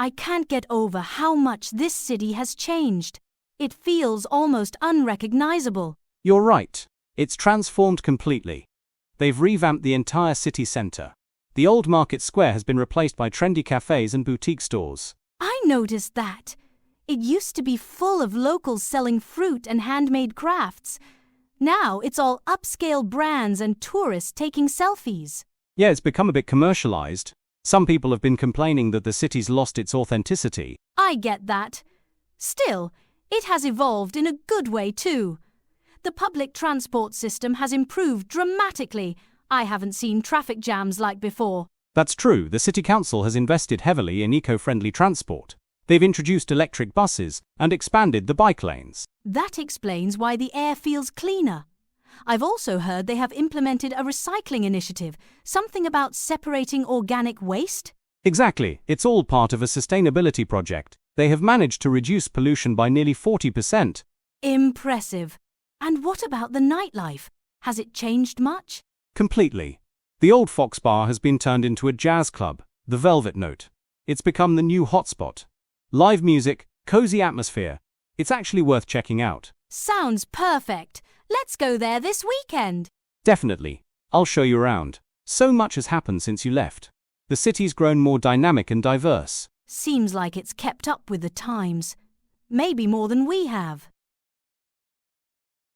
I can't get over how much this city has changed. It feels almost unrecognizable. You're right. It's transformed completely. They've revamped the entire city center. The old market square has been replaced by trendy cafes and boutique stores. I noticed that. It used to be full of locals selling fruit and handmade crafts. Now it's all upscale brands and tourists taking selfies. Yeah, it's become a bit commercialized. Some people have been complaining that the city's lost its authenticity. I get that. Still, it has evolved in a good way too. The public transport system has improved dramatically. I haven't seen traffic jams like before. That's true. The city council has invested heavily in eco-friendly transport. They've introduced electric buses and expanded the bike lanes. That explains why the air feels cleaner. I've also heard they have implemented a recycling initiative, something about separating organic waste. Exactly. It's all part of a sustainability project. They have managed to reduce pollution by nearly 40%. Impressive. And what about the nightlife? Has it changed much? Completely. The old Fox Bar has been turned into a jazz club, the Velvet Note. It's become the new hotspot. Live music, cozy atmosphere. It's actually worth checking out. Sounds perfect. Let's go there this weekend. Definitely. I'll show you around. So much has happened since you left. The city's grown more dynamic and diverse. Seems like it's kept up with the times. Maybe more than we have.